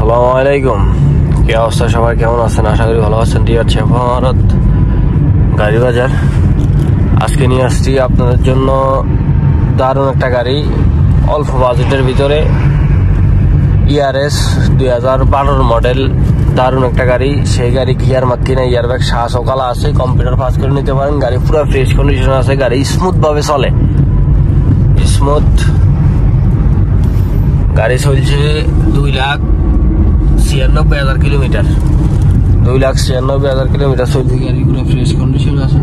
আসসালামু আলাইকুম। কি অবস্থা সবাই, কেমন আছেন? আশা করি ভালো আছেন। ডিয়ার চ্যাম্প ভারত গাড়ি বাজার আজকে নিয়ে আসছি আপনাদের জন্য দারুণ একটা গাড়ি, অল্প বাজেটের ভিতরে ERS 2012 মডেল। দারুণ একটা গাড়ি। সেই গাড়ি গিয়ার মাক্কিনা ইয়ারব্যাগ শাহ সকালা আছে, কম্পিউটার পাস করে নিতে পারেন। গাড়ি পুরো ফ্রেশ কন্ডিশন আছে, গাড়ি স্মুথ ভাবে চলে, স্মুথ গাড়ি চলছে 2,96,000 কিলোমিটার। 2,96,000 কিলোমিটার চলছে গাড়ি, পুরো ফ্রেশ কন্ডিশন আছে,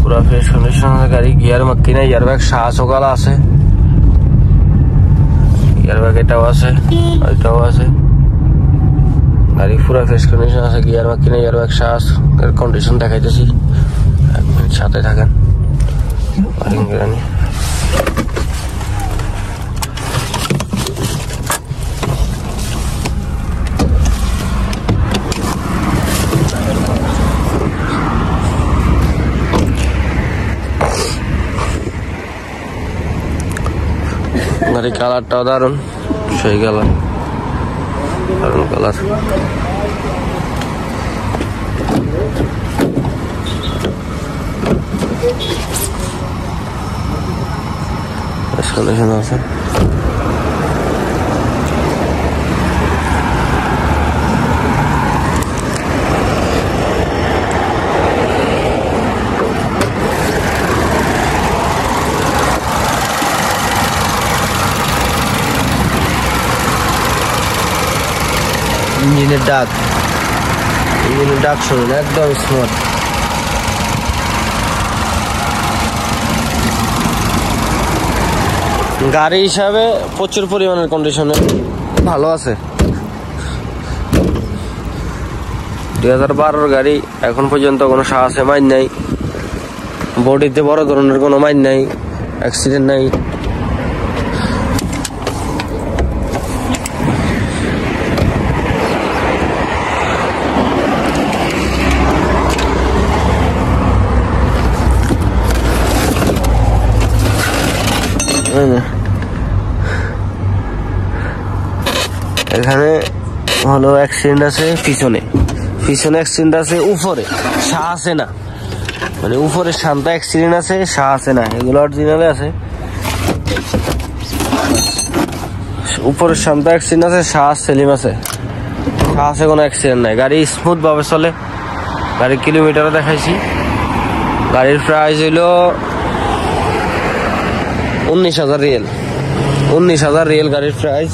পুরো ফ্রেশ কন্ডিশন আছে গাড়ি। গিয়ার মাক্কিনা ইয়ারব্যাগ শাহ সকালা আছে, ইয়ারব্যাগ এটাও আছে, এটাও আছে। গাড়ি পুরো ফ্রেশ কন্ডিশন আছে, গিয়ার মাক্কিনা ইয়ারব্যাগ শাহ কন্ডিশন দেখাইতেছি, 1 মিনিট সাথে থাকেন। গাড়ি কালারটাও দারুণ, সেই কালার, দারুণ কালার। কন্ডিশন আছে, ইঞ্জিনের ডাক শুনুন, একদম স্মুথ। গাড়ি হিসাবে প্রচুর পরিমাণের কন্ডিশনে ভালো আছে। 2012 গাড়ি, এখন পর্যন্ত কোনো সাহসে মাইন নাই, বডিতে বড় ধরনের কোনো মাইন নাই, অ্যাক্সিডেন্ট নাই। এখানে হলো অ্যাক্সিডেন্ট আছে পিছনে অ্যাক্সিডেন্ট আছে, উপরে শাহ আছে না, মানে উপরে শান্তা অ্যাক্সিডেন্ট আছে, শাহ আছে না, এগুলো অরিজিনালে আছে। উপরে শান্তা অ্যাক্সিডেন্ট আছে, শাহ সেলিম আছে, শাহ আছে, কোনো অ্যাক্সিডেন্ট নাই। গাড়ি স্মুথ ভাবে চলে, গাড়ির কিলোমিটারও দেখাইছি। গাড়ির প্রাইস হইল 19,000 রিয়েল, 19,000 রিয়েল গাড়ির প্রাইস।